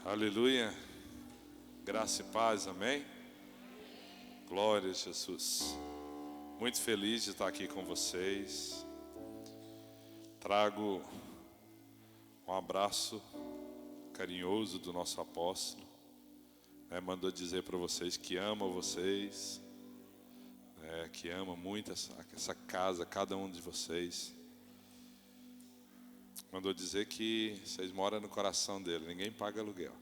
Aleluia, graça e paz, amém? Glória a Jesus. Muito feliz de estar aqui com vocês. Trago um abraço carinhoso do nosso apóstolo, mandou dizer para vocês que ama vocês, que ama muito essa casa, cada um de vocês. Mandou dizer que vocês moram no coração dele, ninguém paga aluguel.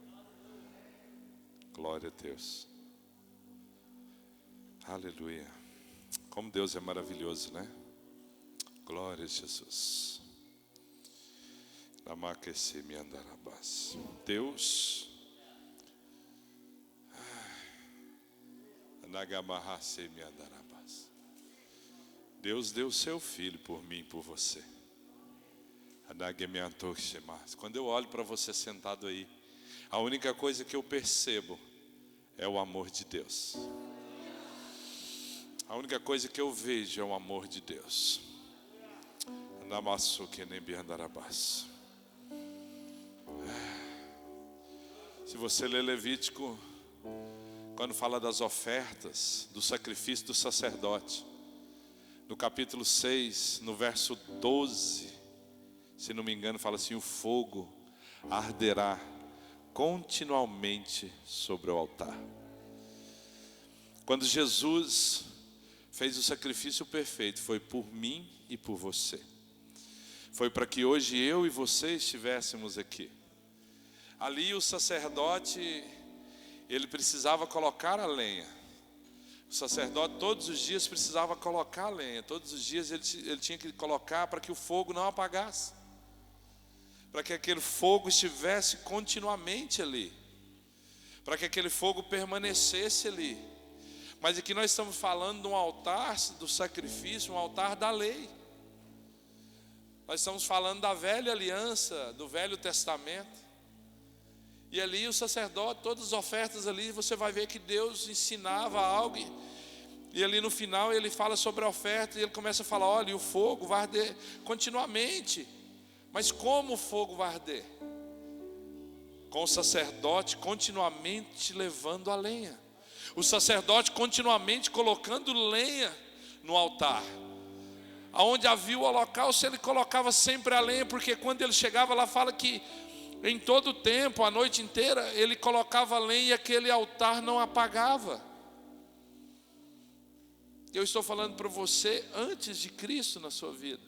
Glória a Deus. Aleluia. Como Deus é maravilhoso, né? Glória a Jesus. Deus Deus deu seu filho por mim e por você. Quando eu olho para você sentado aí, a única coisa que eu percebo é o amor de Deus. A única coisa que eu vejo é o amor de Deus. Se você ler Levítico, quando fala das ofertas, do sacrifício do sacerdote, no capítulo 6, no verso 12, se não me engano, fala assim: o fogo arderá continuamente sobre o altar. Quando Jesus fez o sacrifício perfeito, foi por mim e por você. Foi para que hoje eu e você estivéssemos aqui. Ali o sacerdote, ele precisava colocar a lenha. O sacerdote todos os dias precisava colocar a lenha. Todos os dias ele tinha que colocar para que o fogo não apagasse, para que aquele fogo estivesse continuamente ali, para que aquele fogo permanecesse ali. Mas aqui nós estamos falando de um altar do sacrifício, um altar da lei. Nós estamos falando da velha aliança, do Velho Testamento. E ali o sacerdote, todas as ofertas ali, você vai ver que Deus ensinava algo. E ali no final ele fala sobre a oferta e ele começa a falar: olha, o fogo vai arder continuamente. Mas como o fogo vai arder? Com o sacerdote continuamente levando a lenha. O sacerdote continuamente colocando lenha no altar. Aonde havia o holocausto, ele colocava sempre a lenha, porque quando ele chegava lá, fala que em todo o tempo, a noite inteira, ele colocava lenha e aquele altar não apagava. Eu estou falando para você antes de Cristo na sua vida,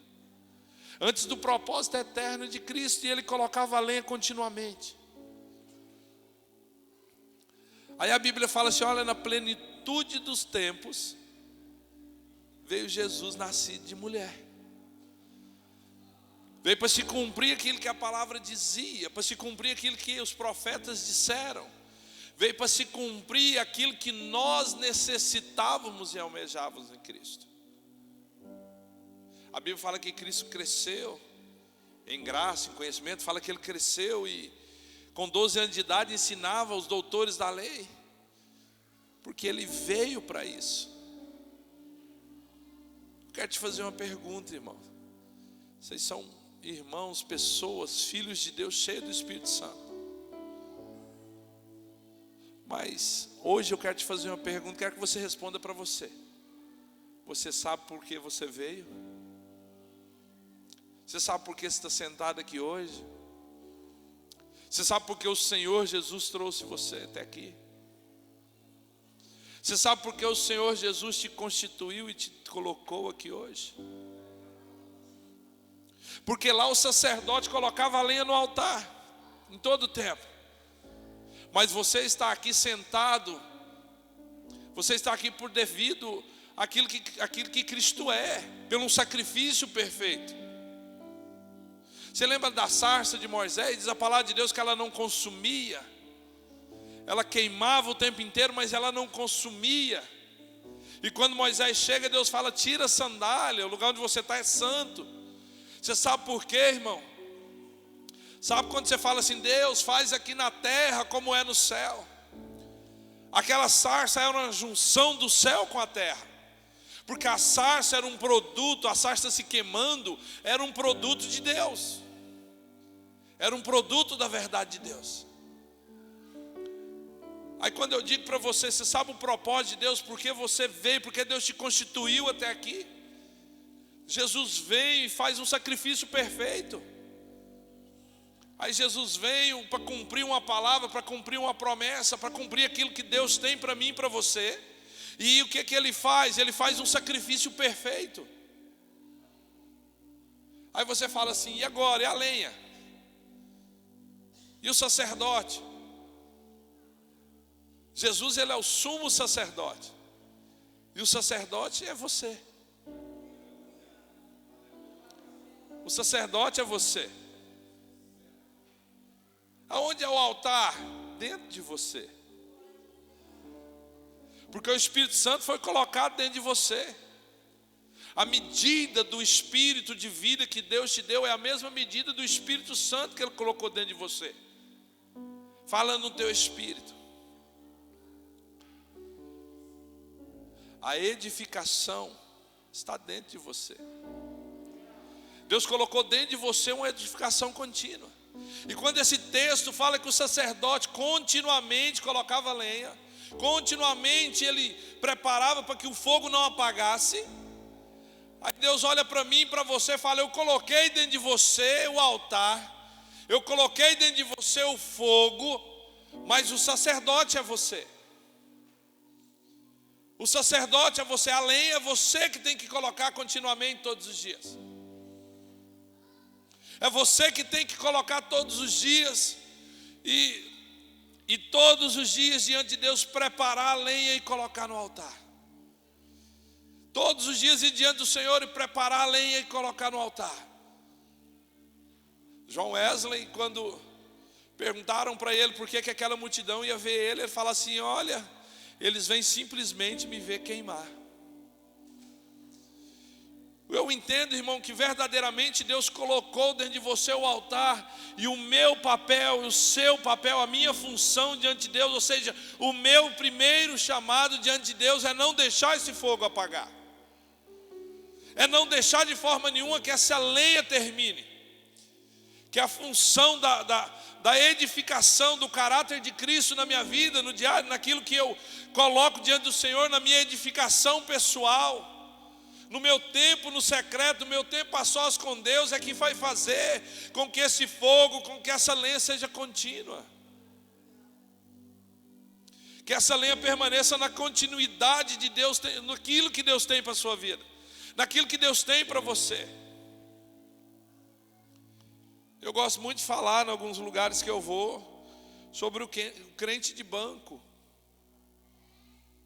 antes do propósito eterno de Cristo, e ele colocava a lenha continuamente. Aí a Bíblia fala assim: olha, na plenitude dos tempos veio Jesus nascido de mulher. Veio para se cumprir aquilo que a palavra dizia, para se cumprir aquilo que os profetas disseram. Veio para se cumprir aquilo que nós necessitávamos e almejávamos em Cristo. A Bíblia fala que Cristo cresceu em graça, em conhecimento. Fala que ele cresceu e com 12 anos de idade ensinava os doutores da lei, porque ele veio para isso. Quero te fazer uma pergunta, irmão. Vocês são irmãos, pessoas, filhos de Deus, cheios do Espírito Santo. Mas hoje eu quero te fazer uma pergunta, quero que você responda para você. Você sabe por que você veio? Você sabe por que você está sentado aqui hoje? Você sabe por que o Senhor Jesus trouxe você até aqui? Você sabe por que o Senhor Jesus te constituiu e te colocou aqui hoje? Porque lá o sacerdote colocava a lenha no altar, em todo o tempo. Mas você está aqui sentado, você está aqui por devido àquilo que Cristo é, pelo um sacrifício perfeito. Você lembra da sarça de Moisés? Diz a palavra de Deus que ela não consumia. Ela queimava o tempo inteiro, mas ela não consumia. E quando Moisés chega, Deus fala: tira a sandália, o lugar onde você está é santo. Você sabe por quê, irmão? Sabe quando você fala assim: Deus, faz aqui na terra como é no céu? Aquela sarça era uma junção do céu com a terra. Porque a sarça era um produto, a sarça se queimando, era um produto de Deus. Era um produto da verdade de Deus. Aí quando eu digo para você, você sabe o propósito de Deus, porque você veio, porque Deus te constituiu até aqui. Jesus veio e faz um sacrifício perfeito. Aí Jesus veio para cumprir uma palavra, para cumprir uma promessa, para cumprir aquilo que Deus tem para mim e para você. E o que que Ele faz? Ele faz um sacrifício perfeito. Aí você fala assim, e agora? E a lenha? E o sacerdote? Jesus, ele é o sumo sacerdote. E o sacerdote é você. O sacerdote é você. Aonde é o altar? Dentro de você. Porque o Espírito Santo foi colocado dentro de você. A medida do Espírito de vida que Deus te deu é a mesma medida do Espírito Santo que Ele colocou dentro de você. Fala no teu espírito. A edificação está dentro de você. Deus colocou dentro de você uma edificação contínua. E quando esse texto fala que o sacerdote continuamente colocava lenha, continuamente ele preparava para que o fogo não apagasse, aí Deus olha para mim e para você e fala, eu coloquei dentro de você o altar, eu coloquei dentro de você o fogo, mas o sacerdote é você. O sacerdote é você, a lenha é você que tem que colocar continuamente todos os dias. É você que tem que colocar todos os dias e todos os dias diante de Deus preparar a lenha e colocar no altar. Todos os dias ir diante do Senhor e preparar a lenha e colocar no altar. João Wesley, quando perguntaram para ele por que aquela multidão ia ver ele, ele fala assim, olha, eles vêm simplesmente me ver queimar. Eu entendo, irmão, que verdadeiramente Deus colocou dentro de você o altar, e o meu papel, o seu papel, a minha função diante de Deus, ou seja, o meu primeiro chamado diante de Deus é não deixar esse fogo apagar, é não deixar de forma nenhuma que essa lenha termine, que a função da edificação do caráter de Cristo na minha vida, no diário, naquilo que eu coloco diante do Senhor, na minha edificação pessoal, no meu tempo no secreto, no meu tempo a sós com Deus, é que vai fazer com que esse fogo, com que essa lenha seja contínua, que essa lenha permaneça na continuidade de Deus, naquilo que Deus tem para a sua vida, naquilo que Deus tem para você. Eu gosto muito de falar em alguns lugares que eu vou sobre o crente de banco.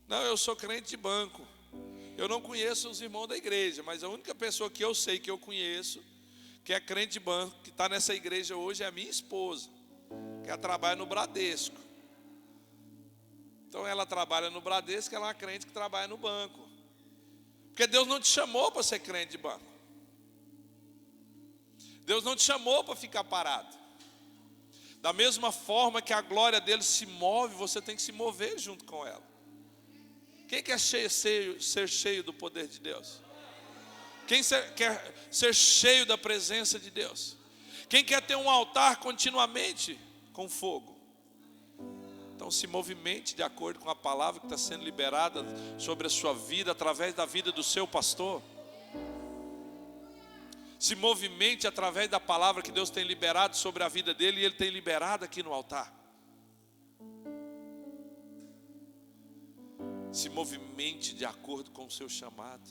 Não, eu sou crente de banco. Eu não conheço os irmãos da igreja, mas a única pessoa que eu sei, que eu conheço, que é crente de banco, que está nessa igreja hoje, é a minha esposa, que ela trabalha no Bradesco. Então ela trabalha no Bradesco, ela é uma crente que trabalha no banco. Porque Deus não te chamou para ser crente de banco. Deus não te chamou para ficar parado. Da mesma forma que a glória dele se move, você tem que se mover junto com ela. Quem quer ser cheio do poder de Deus? Quem quer ser cheio da presença de Deus? Quem quer ter um altar continuamente com fogo? Então se movimente de acordo com a palavra que está sendo liberada sobre a sua vida, através da vida do seu pastor. Se movimente através da palavra que Deus tem liberado sobre a vida dele, e Ele tem liberado aqui no altar. Se movimente de acordo com o seu chamado.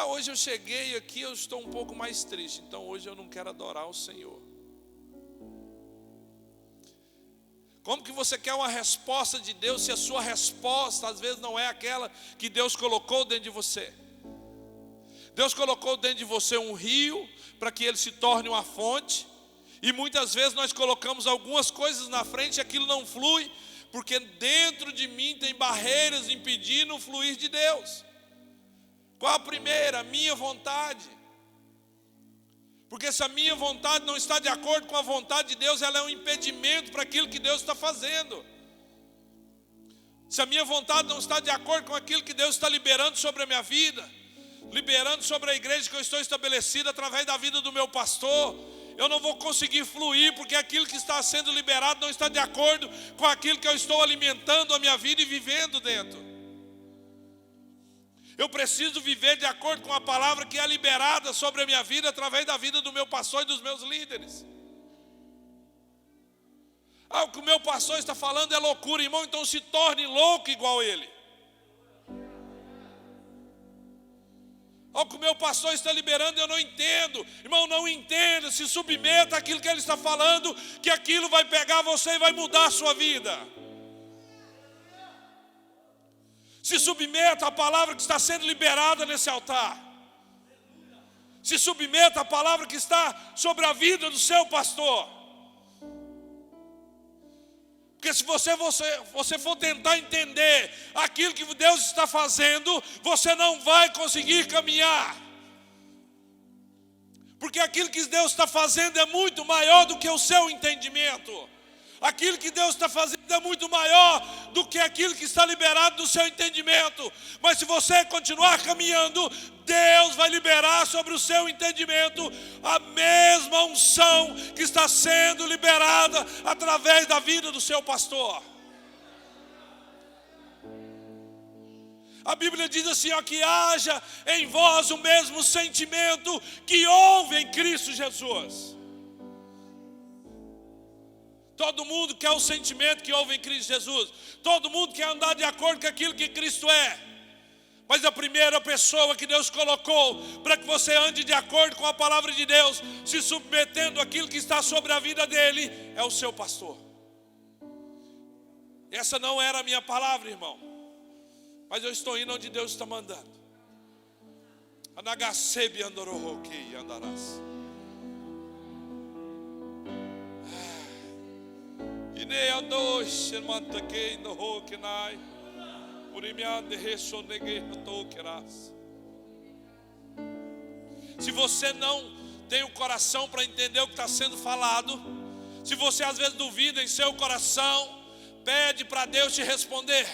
Hoje eu cheguei aqui, eu estou um pouco mais triste, então hoje eu não quero adorar o Senhor. Como que você quer uma resposta de Deus, se a sua resposta às vezes não é aquela que Deus colocou dentro de você? Deus colocou dentro de você um rio, para que ele se torne uma fonte, e muitas vezes nós colocamos algumas coisas na frente e aquilo não flui, porque dentro de mim tem barreiras impedindo o fluir de Deus. Qual a primeira? A minha vontade. Porque se a minha vontade não está de acordo com a vontade de Deus, ela é um impedimento para aquilo que Deus está fazendo. Se a minha vontade não está de acordo com aquilo que Deus está liberando sobre a minha vida, liberando sobre a igreja que eu estou estabelecido através da vida do meu pastor, Eu não vou conseguir fluir, porque aquilo que está sendo liberado não está de acordo com aquilo que eu estou alimentando a minha vida e vivendo dentro. Eu preciso viver de acordo com a palavra que é liberada sobre a minha vida, através da vida do meu pastor e dos meus líderes. O que o meu pastor está falando é loucura, irmão, então se torne louco igual ele. O que o meu pastor está liberando, eu não entendo. Irmão, não entenda, se submeta àquilo que ele está falando, que aquilo vai pegar você e vai mudar a sua vida. Se submeta à palavra que está sendo liberada nesse altar. Se submeta à palavra que está sobre a vida do seu pastor. Porque se você for tentar entender aquilo que Deus está fazendo, você não vai conseguir caminhar. Porque aquilo que Deus está fazendo é muito maior do que o seu entendimento. Aquilo que Deus está fazendo é muito maior do que aquilo que está liberado do seu entendimento. Mas se você continuar caminhando, Deus vai liberar sobre o seu entendimento a mesma unção que está sendo liberada através da vida do seu pastor. A Bíblia diz assim, que haja em vós o mesmo sentimento que houve em Cristo Jesus. Todo mundo quer o sentimento que houve em Cristo Jesus. Todo mundo quer andar de acordo com aquilo que Cristo é. Mas a primeira pessoa que Deus colocou para que você ande de acordo com a palavra de Deus, se submetendo àquilo que está sobre a vida dele, é o seu pastor. Essa não era a minha palavra, irmão, mas eu estou indo onde Deus está mandando. Anagasebi andorohoki andarás. Se você não tem o coração para entender o que está sendo falado, se você às vezes duvida em seu coração, pede para Deus te responder.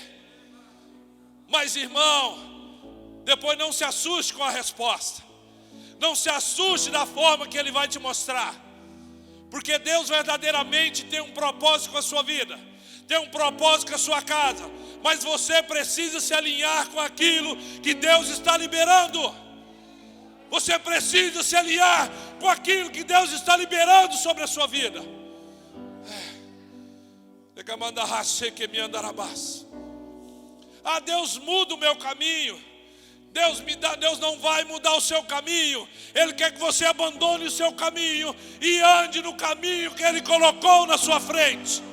Mas irmão, depois não se assuste com a resposta. Não se assuste da forma que Ele vai te mostrar. Porque Deus verdadeiramente tem um propósito com a sua vida, tem um propósito com a sua casa, mas você precisa se alinhar com aquilo que Deus está liberando. Você precisa se alinhar com aquilo que Deus está liberando sobre a sua vida. Deus muda o meu caminho. Deus não vai mudar o seu caminho. Ele quer que você abandone o seu caminho e ande no caminho que Ele colocou na sua frente.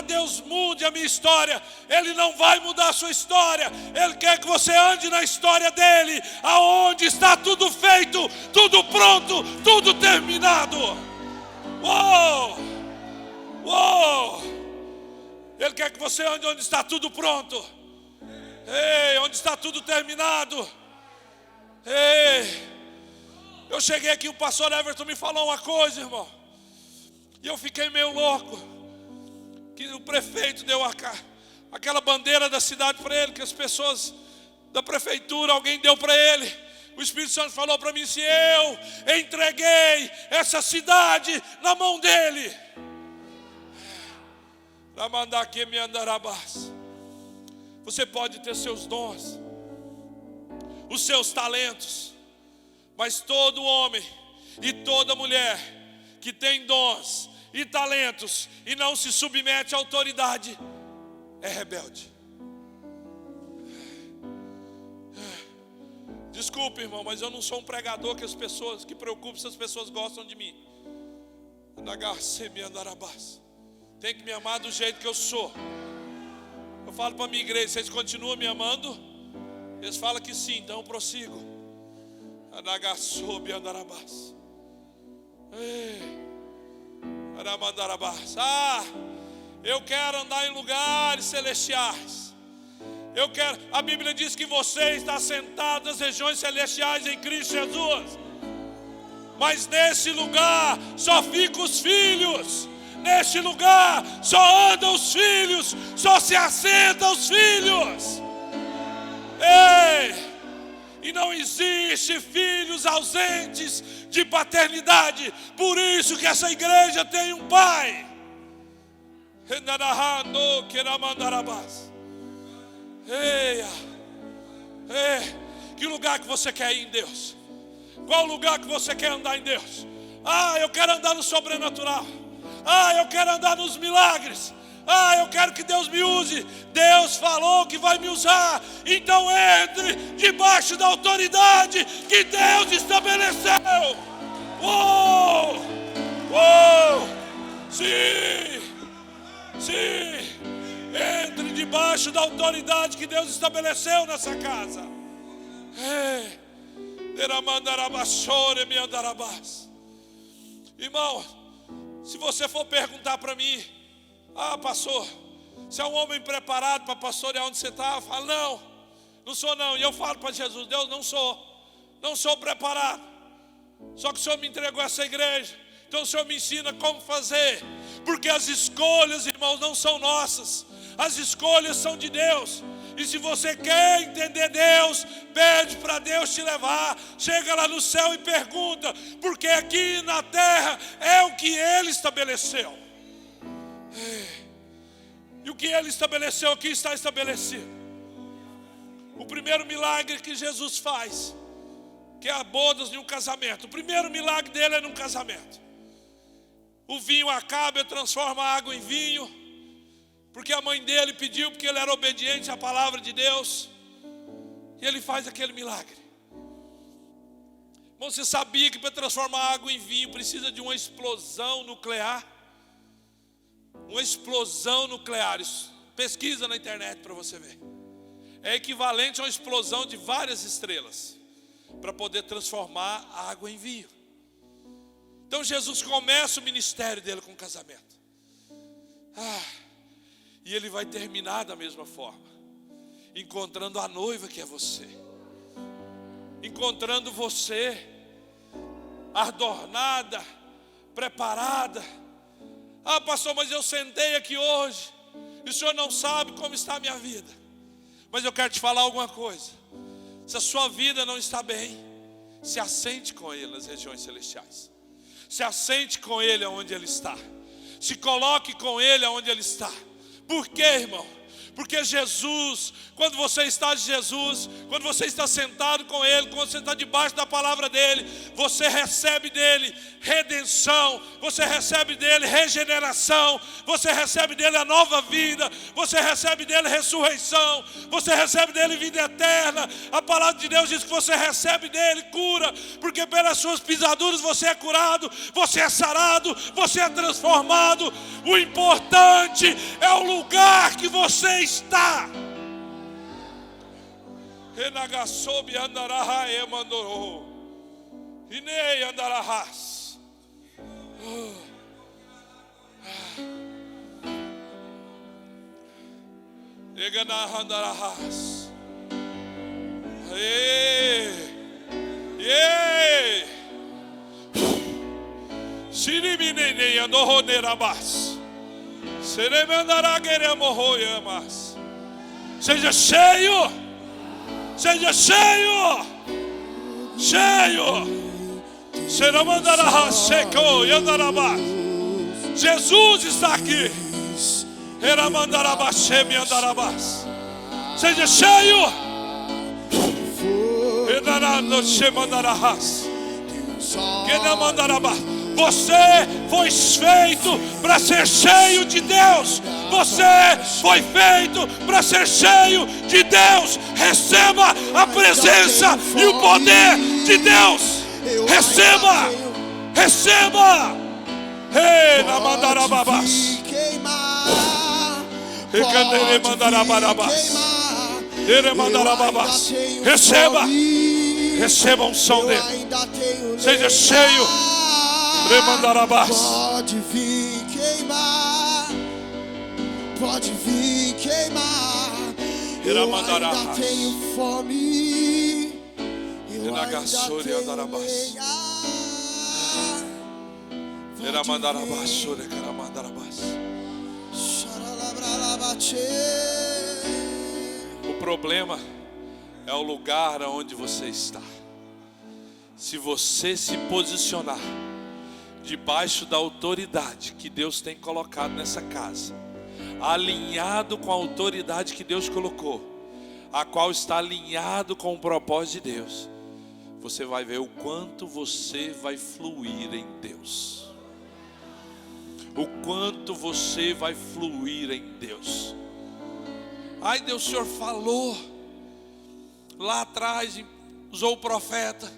Deus mude a minha história. Ele não vai mudar a sua história. Ele quer que você ande na história dele, aonde está tudo feito, tudo pronto, tudo terminado. Ele quer que você ande onde está tudo pronto. Onde está tudo terminado. Eu cheguei aqui, o pastor Everton me falou uma coisa, irmão, e eu fiquei meio louco. Que o prefeito deu aquela bandeira da cidade para ele, que as pessoas da prefeitura, alguém deu para ele. O Espírito Santo falou para mim, se eu entreguei essa cidade na mão dele. Para mandar aqui me andarabás. Você pode ter seus dons, os seus talentos, mas todo homem e toda mulher que tem dons e talentos e não se submete à autoridade é rebelde. Desculpe, irmão, mas eu não sou um pregador que preocupe se as pessoas gostam de mim. Tem que me amar do jeito que eu sou. Eu falo para a minha igreja, vocês continuam me amando? Eles falam que sim, então eu prossigo. Eu quero andar em lugares celestiais. A Bíblia diz que você está sentado nas regiões celestiais em Cristo Jesus. Mas nesse lugar só ficam os filhos. Neste lugar só andam os filhos, só se assentam os filhos. E Não existe filhos ausentes de paternidade. Por isso que essa igreja tem um pai. Que lugar que você quer ir em Deus? Qual lugar que você quer andar em Deus? Eu quero andar no sobrenatural. Eu quero andar nos milagres. Eu quero que Deus me use. Deus falou que vai me usar. Então entre debaixo da autoridade que Deus estabeleceu. Sim. Entre debaixo da autoridade que Deus estabeleceu nessa casa. Irmão, se você for perguntar para mim, pastor, você é um homem preparado para pastorear onde você está? Eu falo, não sou não. E eu falo para Jesus, Deus, não sou preparado. Só que o Senhor me entregou essa igreja. Então o Senhor me ensina como fazer. Porque as escolhas, irmãos, não são nossas. As escolhas são de Deus. E se você quer entender Deus, pede para Deus te levar. Chega lá no céu e pergunta, porque aqui na terra é o que Ele estabeleceu. E o que Ele estabeleceu aqui está estabelecido. O primeiro milagre que Jesus faz, que é a bodas de um casamento. O primeiro milagre dele é num casamento. O vinho acaba e transforma a água em vinho, porque a mãe dele pediu, porque ele era obediente à palavra de Deus. E ele faz aquele milagre. Você sabia que para transformar água em vinho precisa de uma explosão nuclear? Uma explosão nuclear. Pesquisa na internet para você ver. É equivalente a uma explosão de várias estrelas para poder transformar a água em vinho. Então Jesus começa o ministério dele com o casamento. E ele vai terminar da mesma forma, encontrando a noiva que é você. Encontrando você adornada, preparada. Pastor, mas eu sentei aqui hoje e o senhor não sabe como está a minha vida. Mas eu quero te falar alguma coisa. Se a sua vida não está bem, se assente com Ele nas regiões celestiais. Se assente com Ele onde Ele está. Se coloque com Ele onde Ele está. Por quê, irmão? Porque Jesus, quando você está de Jesus, quando você está sentado com Ele, quando você está debaixo da palavra dEle, você recebe dEle redenção, você recebe dEle regeneração, você recebe dEle a nova vida, você recebe dEle ressurreição, você recebe dEle vida eterna. A palavra de Deus diz que você recebe dEle cura, porque pelas suas pisaduras você é curado, você é sarado, você é transformado. O importante é o lugar que você está. Renagasobi andaraha emandoro. Inei andarahas. Egana andarahas. Siribine andorro nerabas. Seja cheio, seja cheio, cheio. Jesus está aqui. Seja cheio. Você foi feito para ser cheio de Deus. Você foi feito para ser cheio de Deus. Receba a presença e o poder de Deus. Receba, receba. Ei, na mandarababas. Recandere mandarabarabas. Ele mandarababas. Receba, receba um som dele. Seja cheio. Pode vir queimar, pode vir queimar. Eu ainda tenho fome, eu ainda tenho O problema é o lugar onde você está. Se você se posicionar debaixo da autoridade que Deus tem colocado nessa casa, alinhado com a autoridade que Deus colocou, a qual está alinhado com o propósito de Deus, você vai ver o quanto você vai fluir em Deus. O quanto você vai fluir em Deus. Ai, Deus, o Senhor falou lá atrás, usou o profeta,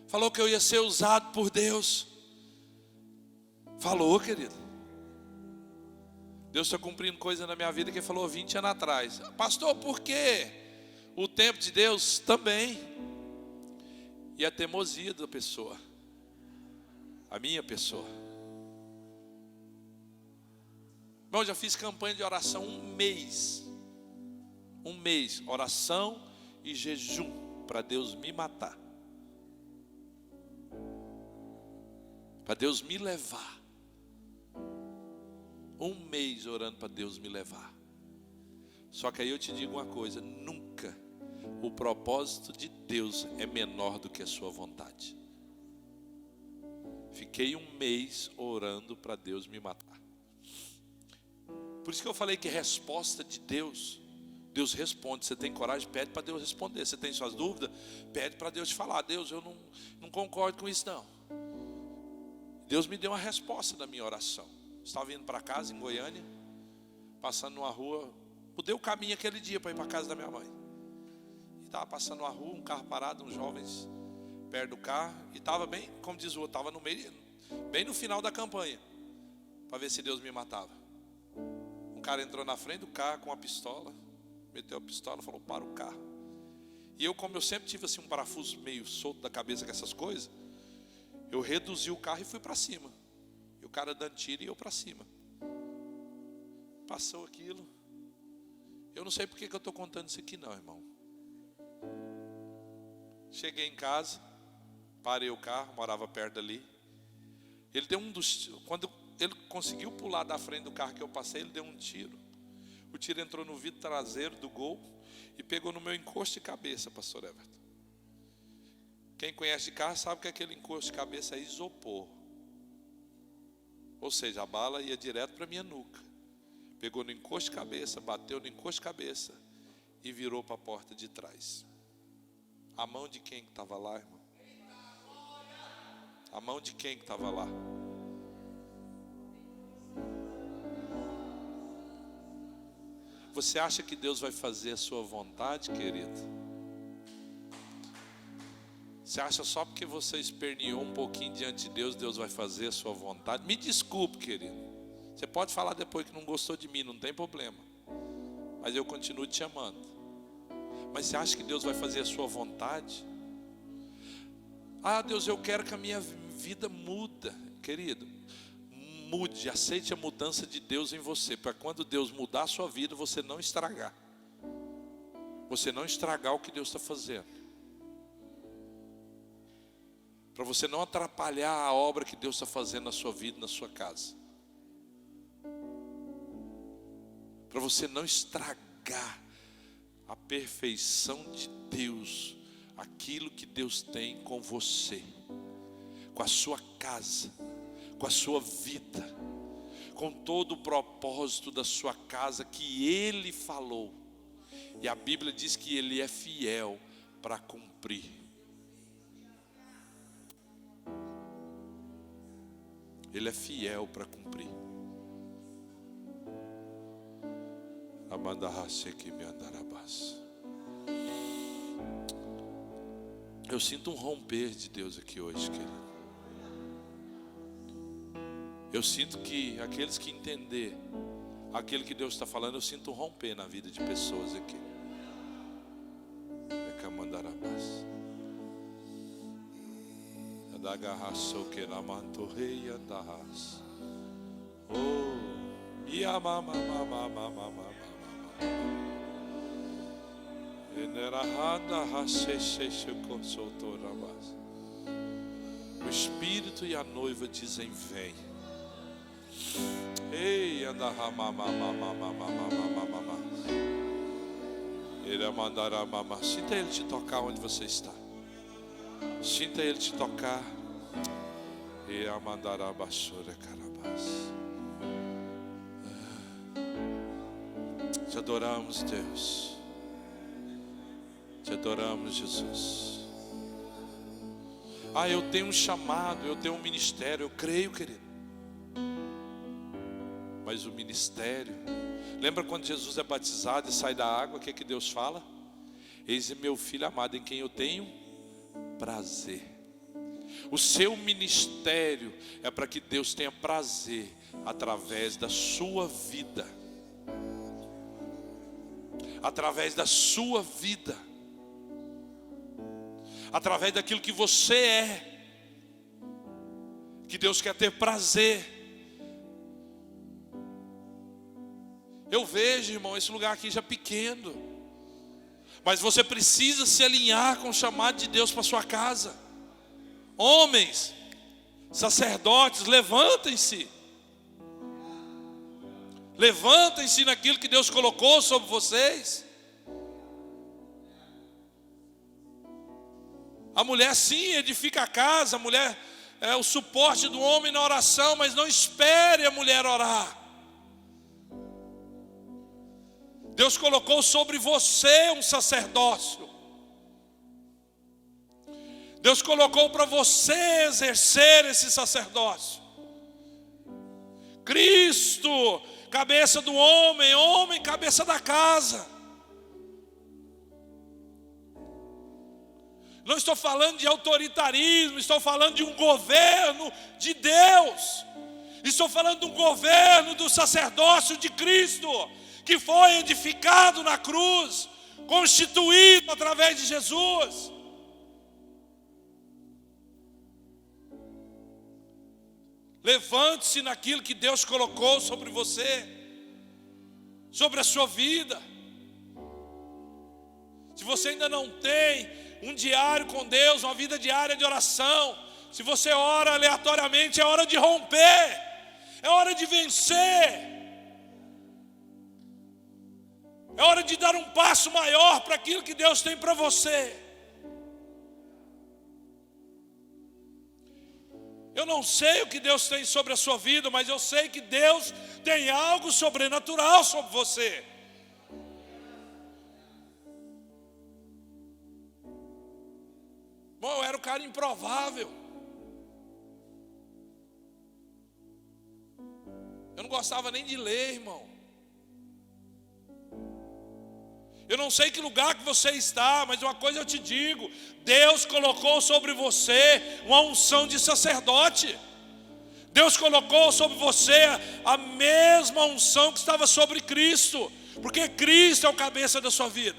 falou que eu ia ser usado por Deus. Falou, querido. Deus está cumprindo coisa na minha vida que Ele falou 20 anos atrás. Pastor, por quê? O tempo de Deus também. E a teimosia da pessoa, a minha pessoa. Bom, já fiz campanha de oração um mês, oração e jejum, para Deus me matar, para Deus me levar. Um mês orando para Deus me levar. Só que aí eu te digo uma coisa: nunca o propósito de Deus é menor do que a sua vontade. Fiquei um mês orando para Deus me matar. Por isso que eu falei que resposta de Deus, Deus responde. Você tem coragem? Pede para Deus responder. Você tem suas dúvidas? Pede para Deus te falar. Deus, eu não concordo com isso não. Deus me deu uma resposta da minha oração. Estava vindo para casa em Goiânia, passando numa rua, mudei o caminho aquele dia para ir para a casa da minha mãe. Estava passando uma rua, um carro parado, uns jovens perto do carro, e estava bem, como diz o outro, estava no meio, bem no final da campanha, para ver se Deus me matava. Um cara entrou na frente do carro com uma pistola, meteu a pistola, falou: para o carro. E eu, como eu sempre tive assim um parafuso meio solto da cabeça com essas coisas, eu reduzi o carro e fui para cima. E o cara dando tiro e eu para cima. Passou aquilo. Eu não sei porque que eu estou contando isso aqui não, irmão. Cheguei em casa, parei o carro, morava perto dali. Ele deu quando ele conseguiu pular da frente do carro que eu passei, ele deu um tiro. O tiro entrou no vidro traseiro do Gol e pegou no meu encosto de cabeça, pastor Everton. Quem conhece de carro sabe que aquele encosto de cabeça é isopor. Ou seja, a bala ia direto para minha nuca. Pegou no encosto de cabeça, bateu no encosto de cabeça e virou para a porta de trás. A mão de quem que estava lá, irmão? A mão de quem que estava lá? Você acha que Deus vai fazer a sua vontade, querido? Você acha só porque você esperneou um pouquinho diante de Deus, Deus vai fazer a sua vontade? Me desculpe, querido. Você pode falar depois que não gostou de mim, não tem problema. Mas eu continuo te amando. Mas você acha que Deus vai fazer a sua vontade? Ah, Deus, eu quero que a minha vida muda. Querido, mude, aceite a mudança de Deus em você, para quando Deus mudar a sua vida, você não estragar. Você não estragar o que Deus está fazendo. Para você não atrapalhar a obra que Deus está fazendo na sua vida, na sua casa. Para você não estragar a perfeição de Deus, aquilo que Deus tem com você, com a sua casa, com a sua vida, com todo o propósito da sua casa que Ele falou. E a Bíblia diz que Ele é fiel para cumprir. Ele é fiel para cumprir. Eu sinto um romper de Deus aqui hoje, querido. Eu sinto que aqueles que entender aquilo que Deus está falando, eu sinto um romper na vida de pessoas aqui. Da garraça que na mantorreia das. Oh, e a mama. O Espírito e a noiva dizem: vem. Ei, anda. Sinta Ele te tocar onde você está. Sinta Ele te tocar. Te adoramos, Deus. Te adoramos, Jesus. Eu tenho um chamado, eu tenho um ministério. Eu creio, querido. Mas o ministério... Lembra quando Jesus é batizado e sai da água? O que é que Deus fala? Eis meu filho amado, em quem eu tenho prazer. O seu ministério é para que Deus tenha prazer através da sua vida. Através da sua vida. Através daquilo que você é. Que Deus quer ter prazer. Eu vejo, irmão, esse lugar aqui já pequeno. Mas você precisa se alinhar com o chamado de Deus para sua casa. Homens, sacerdotes, levantem-se. Levantem-se naquilo que Deus colocou sobre vocês. A mulher sim edifica a casa, a mulher é o suporte do homem na oração, mas não espere a mulher orar. Deus colocou sobre você um sacerdócio. Deus colocou para você exercer esse sacerdócio. Cristo, cabeça do homem, homem, cabeça da casa. Não estou falando de autoritarismo, estou falando de um governo de Deus. Estou falando de um governo do sacerdócio de Cristo, que foi edificado na cruz, constituído através de Jesus. Levante-se naquilo que Deus colocou sobre você, sobre a sua vida. Se você ainda não tem um diário com Deus, uma vida diária de oração, se você ora aleatoriamente, é hora de romper, é hora de vencer. É hora de dar um passo maior para aquilo que Deus tem para você. Eu não sei o que Deus tem sobre a sua vida, mas eu sei que Deus tem algo sobrenatural sobre você. Bom, eu era um cara improvável. Eu não gostava nem de ler, irmão. Eu não sei que lugar que você está, mas uma coisa eu te digo: Deus colocou sobre você uma unção de sacerdote. Deus colocou sobre você a mesma unção que estava sobre Cristo, porque Cristo é o cabeça da sua vida.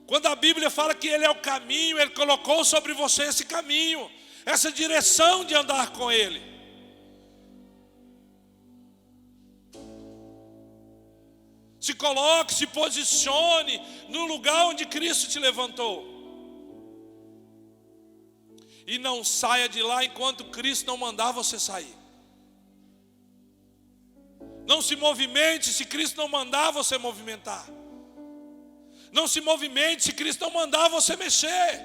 Quando a Bíblia fala que Ele é o caminho, Ele colocou sobre você esse caminho, essa direção de andar com Ele. Se coloque, se posicione no lugar onde Cristo te levantou. E não saia de lá enquanto Cristo não mandar você sair. Não se movimente se Cristo não mandar você movimentar. Não se movimente se Cristo não mandar você mexer.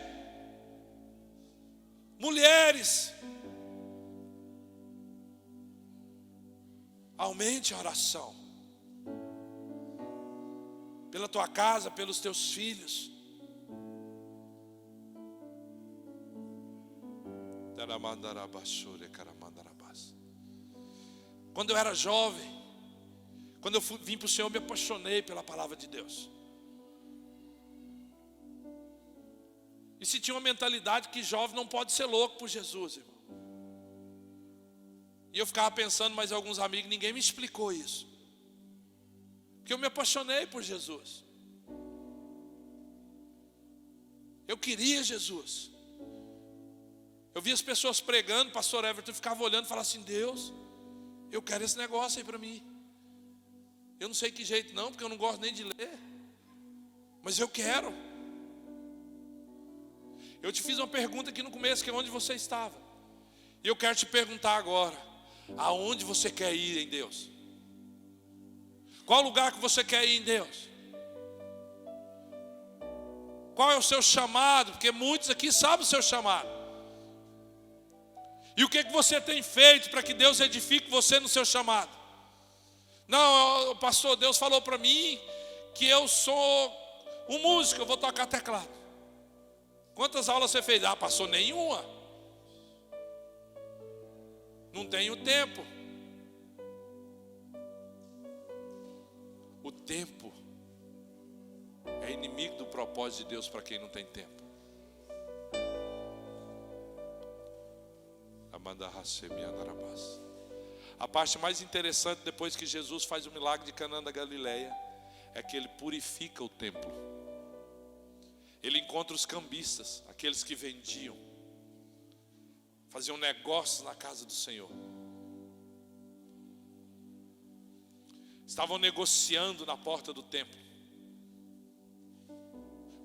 Mulheres, aumente a oração. Pela tua casa, pelos teus filhos. Quando eu era jovem, quando eu vim para o Senhor, eu me apaixonei pela palavra de Deus. E se tinha uma mentalidade que jovem não pode ser louco por Jesus, irmão. E eu ficava pensando, mas alguns amigos, ninguém me explicou isso. Porque eu me apaixonei por Jesus. Eu queria Jesus. Eu via as pessoas pregando, pastor Everton, eu ficava olhando e falava assim: Deus, eu quero esse negócio aí para mim. Eu não sei que jeito não, porque eu não gosto nem de ler. Mas eu quero. Eu te fiz uma pergunta aqui no começo, que é onde você estava. E eu quero te perguntar agora: aonde você quer ir em Deus? Qual lugar que você quer ir em Deus? Qual é o seu chamado? Porque muitos aqui sabem o seu chamado. E o que você tem feito para que Deus edifique você no seu chamado? Não, pastor, Deus falou para mim que eu sou um músico, eu vou tocar teclado. Quantas aulas você fez? Ah, pastor, nenhuma. Não tenho tempo. O tempo é inimigo do propósito de Deus para quem não tem tempo. A parte mais interessante depois que Jesus faz o milagre de Canaã da Galileia é que ele purifica o templo. Ele encontra os cambistas, aqueles que vendiam, faziam negócios na casa do Senhor. Estavam negociando na porta do templo.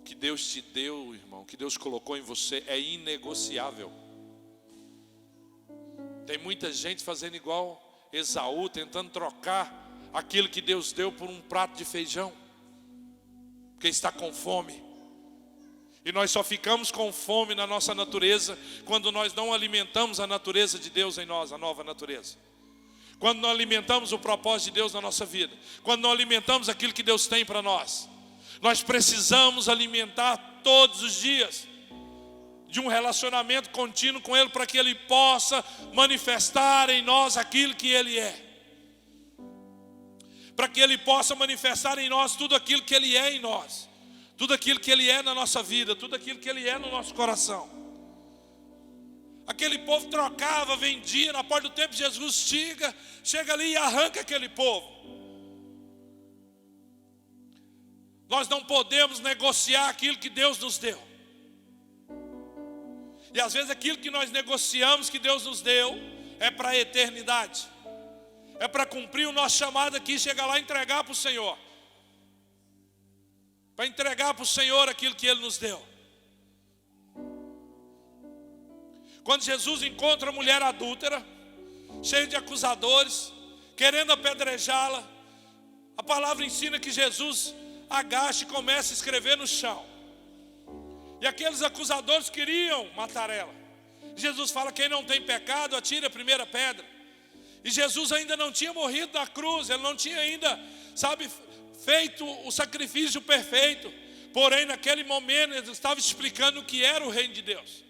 O que Deus te deu, irmão, o que Deus colocou em você é inegociável. Tem muita gente fazendo igual Esaú, tentando trocar aquilo que Deus deu por um prato de feijão, porque está com fome. E nós só ficamos com fome na nossa natureza quando nós não alimentamos a natureza de Deus em nós, a nova natureza. Quando não alimentamos o propósito de Deus na nossa vida, quando não alimentamos aquilo que Deus tem para nós. Nós precisamos alimentar todos os dias de um relacionamento contínuo com Ele, para que Ele possa manifestar em nós aquilo que Ele é, para que Ele possa manifestar em nós tudo aquilo que Ele é em nós, tudo aquilo que Ele é na nossa vida, tudo aquilo que Ele é no nosso coração. Aquele povo trocava, vendia, na porta do templo Jesus chega ali e arranca aquele povo. Nós não podemos negociar aquilo que Deus nos deu. E às vezes aquilo que nós negociamos que Deus nos deu é para a eternidade. É para cumprir o nosso chamado aqui, chegar lá e entregar para o Senhor. Para entregar para o Senhor aquilo que Ele nos deu. Quando Jesus encontra a mulher adúltera, cheia de acusadores, querendo apedrejá-la, a palavra ensina que Jesus agacha e começa a escrever no chão. E aqueles acusadores queriam matar ela. Jesus fala: quem não tem pecado, atire a primeira pedra. E Jesus ainda não tinha morrido na cruz, Ele não tinha ainda, feito o sacrifício perfeito. Porém, naquele momento, Ele estava explicando o que era o reino de Deus.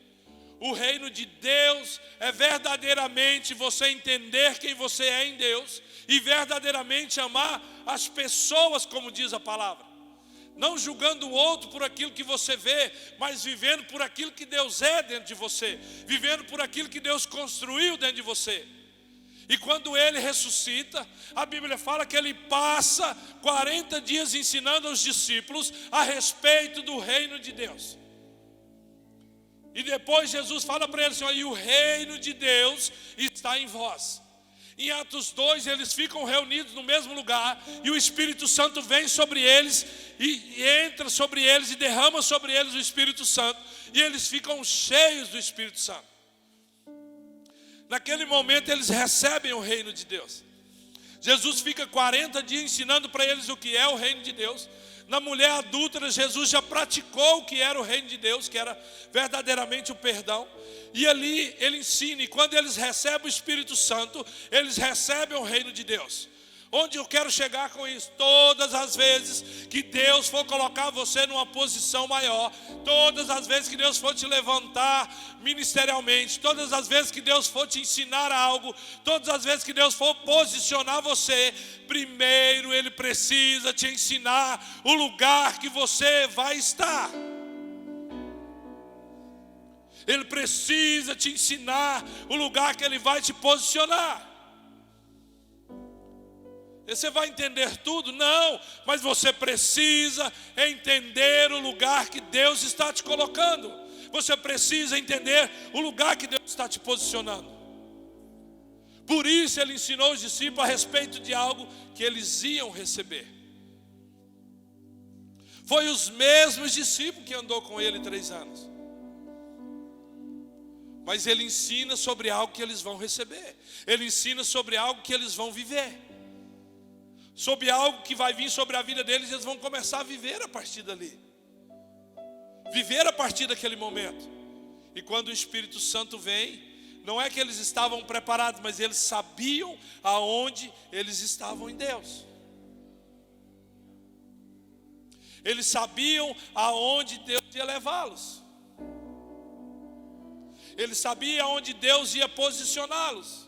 O reino de Deus é verdadeiramente você entender quem você é em Deus e verdadeiramente amar as pessoas, como diz a palavra. Não julgando o outro por aquilo que você vê, mas vivendo por aquilo que Deus é dentro de você, vivendo por aquilo que Deus construiu dentro de você. E quando Ele ressuscita, a Bíblia fala que Ele passa 40 dias ensinando aos discípulos a respeito do reino de Deus. E depois Jesus fala para eles: e o reino de Deus está em vós. Em Atos 2, eles ficam reunidos no mesmo lugar, e o Espírito Santo vem sobre eles, e entra sobre eles, e derrama sobre eles o Espírito Santo, e eles ficam cheios do Espírito Santo. Naquele momento eles recebem o reino de Deus. Jesus fica 40 dias ensinando para eles o que é o reino de Deus. Na mulher adúltera, Jesus já praticou o que era o reino de Deus, que era verdadeiramente o perdão. E ali Ele ensina, e quando eles recebem o Espírito Santo, eles recebem o reino de Deus. Onde eu quero chegar com isso? Todas as vezes que Deus for colocar você numa posição maior, todas as vezes que Deus for te levantar ministerialmente, todas as vezes que Deus for te ensinar algo, todas as vezes que Deus for posicionar você, primeiro Ele precisa te ensinar o lugar que você vai estar. Ele precisa te ensinar o lugar que Ele vai te posicionar. Você vai entender tudo? Não, mas você precisa entender o lugar que Deus está te colocando. Você precisa entender o lugar que Deus está te posicionando. Por isso Ele ensinou os discípulos a respeito de algo que eles iam receber. Foi os mesmos discípulos que andou com Ele 3 anos. Mas Ele ensina sobre algo que eles vão receber. Ele ensina sobre algo que eles vão viver. Sobre algo que vai vir sobre a vida deles, eles vão começar a viver a partir dali. viver a partir daquele momento. E quando o Espírito Santo vem, não é que eles estavam preparados, mas eles sabiam aonde eles estavam em Deus. Eles sabiam aonde Deus ia levá-los. Eles sabiam aonde Deus ia posicioná-los.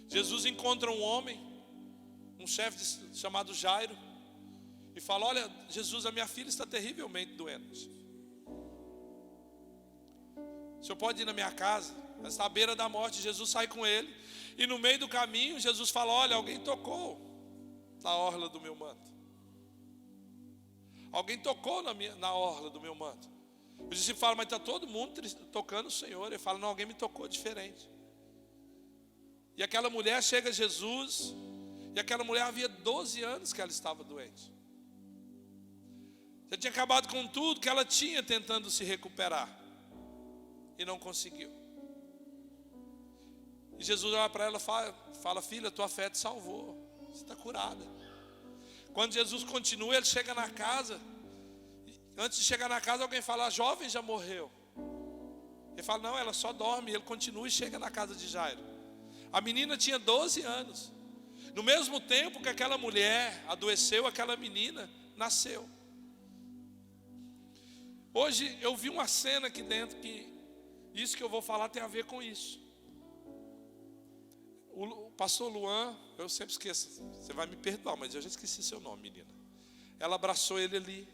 Jesus encontra um homem, um chefe chamado Jairo, e fala: olha, Jesus, a minha filha está terrivelmente doente. O senhor pode ir na minha casa? Ela está à beira da morte. Jesus sai com ele, e no meio do caminho Jesus fala: olha, alguém tocou na orla do meu manto. Alguém tocou na orla do meu manto. O discípulo fala: mas está todo mundo tocando o Senhor. Ele fala: não, alguém me tocou diferente. E aquela mulher chega a Jesus, e aquela mulher havia 12 anos que ela estava doente. Já tinha acabado com tudo que ela tinha tentando se recuperar, e não conseguiu. E Jesus olha para ela e fala: filha, tua fé te salvou, você está curada. Quando Jesus continua, ele chega na casa. Antes de chegar na casa, alguém fala: a jovem já morreu. Ele fala: não, ela só dorme. Ele continua e chega na casa de Jairo. A menina tinha 12 anos. No mesmo tempo que aquela mulher adoeceu, aquela menina nasceu. Hoje eu vi uma cena aqui dentro que isso que eu vou falar tem a ver com isso. O pastor Luan, eu sempre esqueço, você vai me perdoar, mas eu já esqueci seu nome, menina. Ela abraçou ele ali.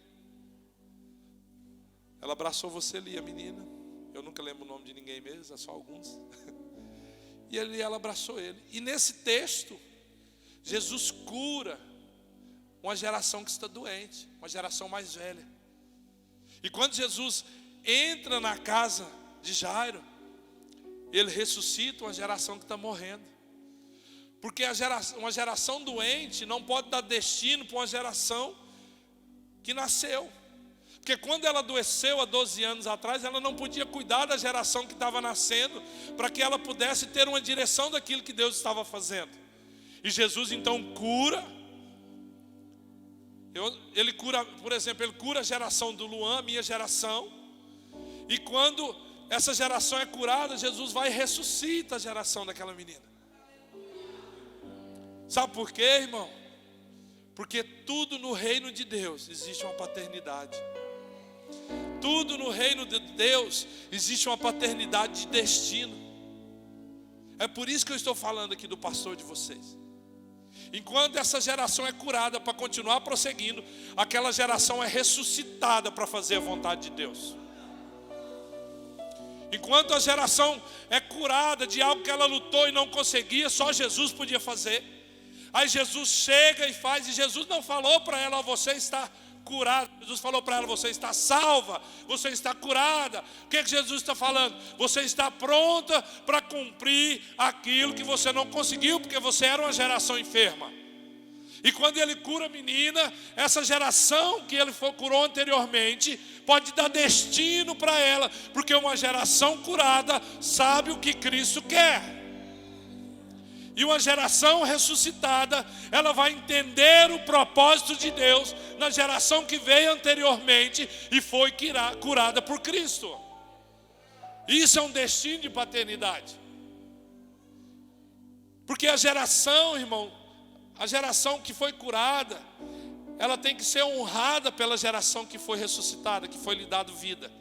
Ela abraçou você ali, a menina. Eu nunca lembro o nome de ninguém mesmo, é só alguns. E ela abraçou ele. E nesse texto, Jesus cura uma geração que está doente, uma geração mais velha. E quando Jesus entra na casa de Jairo, ele ressuscita uma geração que está morrendo. Porque uma geração doente não pode dar destino para uma geração que nasceu. Porque quando ela adoeceu há 12 anos atrás, ela não podia cuidar da geração que estava nascendo, para que ela pudesse ter uma direção daquilo que Deus estava fazendo. E Jesus então cura. Ele cura, por exemplo, ele cura a geração do Luan, a minha geração. E quando essa geração é curada, Jesus vai e ressuscita a geração daquela menina. Sabe por quê, irmão? Porque tudo no reino de Deus existe uma paternidade. Tudo no reino de Deus existe uma paternidade de destino. É por isso que eu estou falando aqui do pastor de vocês. Enquanto essa geração é curada para continuar prosseguindo, aquela geração é ressuscitada para fazer a vontade de Deus. Enquanto a geração é curada de algo que ela lutou e não conseguia, só Jesus podia fazer. Aí Jesus chega e faz, e Jesus não falou para ela: você está curada. Jesus falou para ela: você está salva, você está curada. O que Jesus está falando? Você está pronta para cumprir aquilo que você não conseguiu, porque você era uma geração enferma. E quando ele cura a menina, essa geração que ele curou anteriormente pode dar destino para ela, porque uma geração curada sabe o que Cristo quer. E uma geração ressuscitada, ela vai entender o propósito de Deus na geração que veio anteriormente e foi curada por Cristo. Isso é um destino de paternidade. Porque a geração, irmão, a geração que foi curada, ela tem que ser honrada pela geração que foi ressuscitada, que foi lhe dado vida.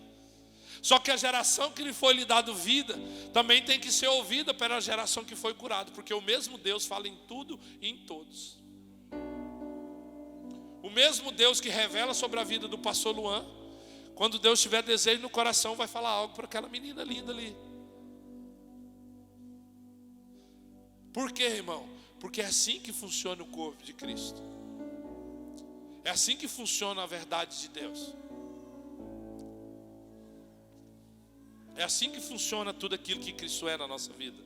Só que a geração que lhe foi lhe dado vida também tem que ser ouvida pela geração que foi curada, porque o mesmo Deus fala em tudo e em todos. O mesmo Deus que revela sobre a vida do pastor Luan, quando Deus tiver desejo no coração, vai falar algo para aquela menina linda ali. Por quê, irmão? Porque é assim que funciona o corpo de Cristo. É assim que funciona a verdade de Deus. É assim que funciona tudo aquilo que Cristo é na nossa vida.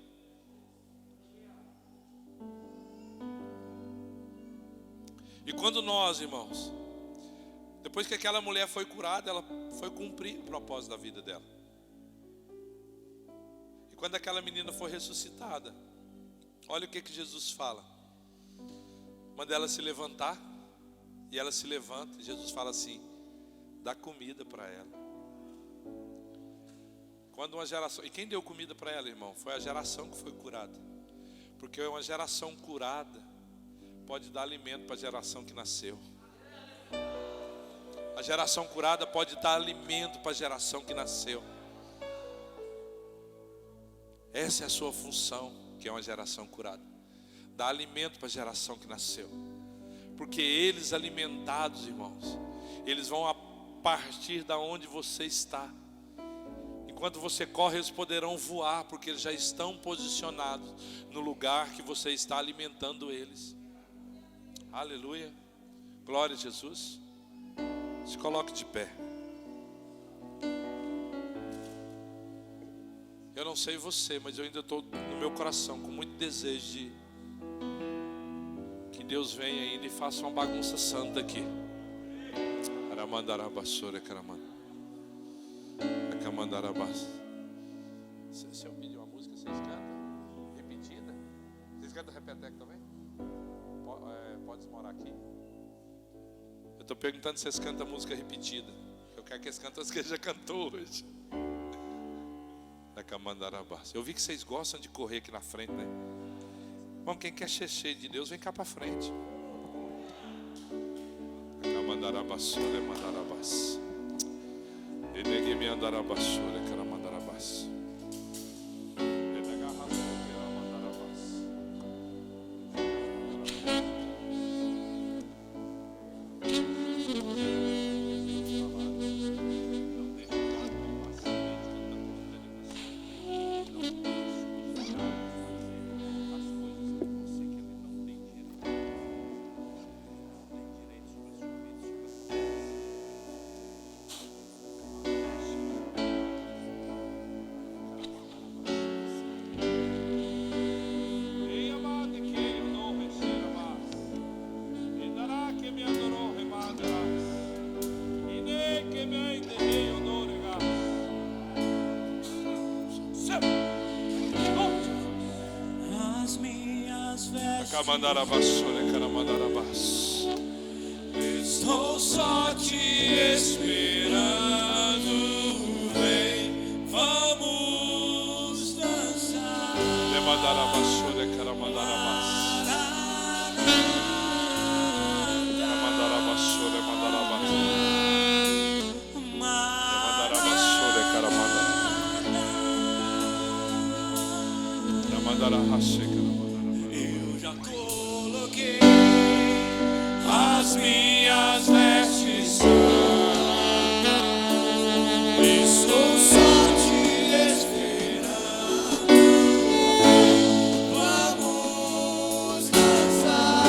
E quando nós, irmãos, depois que aquela mulher foi curada, ela foi cumprir o propósito da vida dela. E quando aquela menina foi ressuscitada, olha o que Jesus fala. Manda ela se levantar E ela se levanta e Jesus fala assim: dá comida para ela. Quando uma geração, e quem deu comida para ela, irmão? Foi a geração que foi curada. Porque uma geração curada pode dar alimento para a geração que nasceu. A geração curada pode dar alimento para a geração que nasceu. Essa é a sua função, que é uma geração curada. Dar alimento para a geração que nasceu. Porque eles alimentados, irmãos, eles vão a partir da onde você está. Enquanto você corre, eles poderão voar, porque eles já estão posicionados no lugar que você está alimentando eles. Aleluia. Glória a Jesus. Se coloque de pé. Eu não sei você, mas eu ainda estou no meu coração com muito desejo de que Deus venha ainda e faça uma bagunça santa aqui. Aramandarabasura, caramanda. Se eu pedir uma música, vocês cantam? Repetida? Vocês cantam repeteco também? Pode desmorar aqui? Eu estou perguntando se vocês cantam música repetida. Eu quero que eles cantem as que ele já cantou hoje. Eu vi que vocês gostam de correr aqui na frente, né? Bom, quem quer ser cheio de Deus, vem cá para frente. Estou só te esperando, vem, vamos dançar. Eu já coloquei as minhas vestes santas, estou só te esperando, vamos dançar.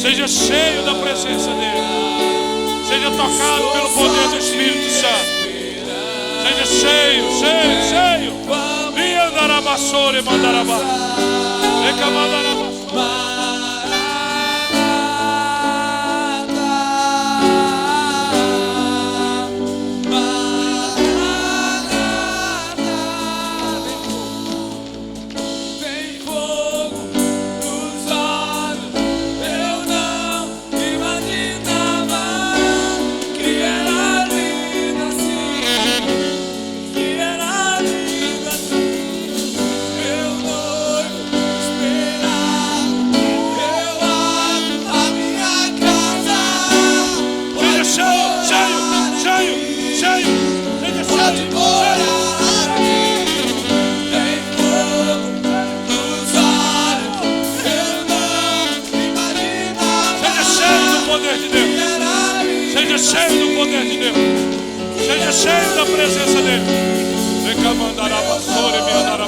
Seja cheio da presença dele. Seja tocado pelo poder do Espírito Santo. Seja cheio. Vinha andarabassore, mandarabá. Vem mandarabá. Seja cheio do poder de Deus. Seja cheio da presença dele. Vem cá, mandar a vassoura e me andar a